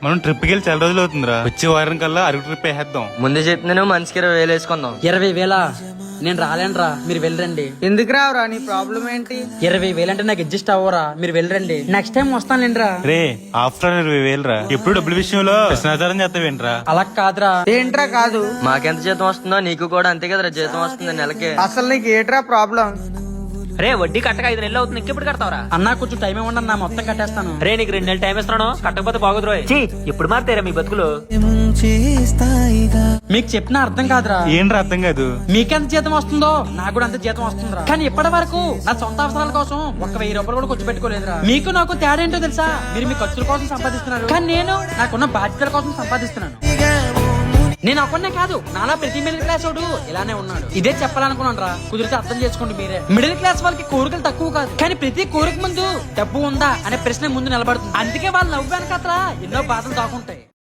మనం ట్రిప్కి వెళ్ళి చాలా రోజులు అవుతుందిరా. వచ్చే వారం కల్లా అరకు ట్రిప్ వేసేద్దాం. ముందే చెప్తున్నాను, మనిషికి 20,000 వేసుకుందాం. 20,000? నేను రాలేనురా, మీరు వెళ్ళరండి. ఎందుకు రావురా? నీ ప్రాబ్లం ఏంటి? 20,000 అంటే నాకు అడ్జస్ట్ అవ్వరా, మీరు వెళ్ళరండి. నెక్స్ట్ టైం వస్తానులేండిరా. రే ఆఫ్టర్ 20,000 రా. ఎప్పుడు డబ్బుల విషయంలో ప్రశ్నాధారం చేస్తావేంట్రా? అలా కాదురా. ఏంట్రా కాదు? మాకెంత జీతం వస్తుందో నీకు కూడా అంతే కదరా జీతం వస్తుంది నెలకి. అసలు నీకు ఏట్రా ప్రాబ్లం? రే వడ్డీ కట్టక 5 నెలలు అవుతుంది, ఇంకెప్పుడు కడతావరా? అన్నా కొంచెం టైం ఇవ్వండి, నా మొత్తం కట్టేస్తాను. రే నీకు 2 నెలలు టైం ఇస్తున్నాను, కట్టకపోతే బాగోదు రోయ్. ఇప్పుడు మారుతారా మీ బతుకులు? మీకు చెప్పిన అర్థం కాదురా. ఏంట్రా అర్థం కాదు? మీకెంత జీతం వస్తుందో నాకు కూడా అంత జీతం వస్తుందిరా. కానీ ఇప్పటి వరకు నా సొంత అవసరాల కోసం 1,000 రూపాయలు కూడా ఖర్చు పెట్టుకోలేదురా. మీకు నాకు తేడా ఏంటో తెలుసా? మీరు మీ ఖర్చుల కోసం సంపాదిస్తున్నారు, కానీ నేను నాకున్న బాధ్యతల కోసం సంపాదిస్తున్నాను. నేను ఒక్కనే కాదు, నాలా ప్రతి మిడిల్ క్లాస్ వాడు ఇలానే ఉన్నాడు. ఇదే చెప్పాలనుకున్నాను రా. కుదిరితే అర్థం చేసుకోండి మీరే. మిడిల్ క్లాస్ వాళ్ళకి కోరికలు తక్కువ కాదు, కానీ ప్రతి కోరిక ముందు డబ్బు ఉందా అనే ప్రశ్న ముందు నిలబడుతుంది. అందుకే వాళ్ళు నవ్వు వెనకాతల ఎన్నో బాధలు దాకుంటాయి.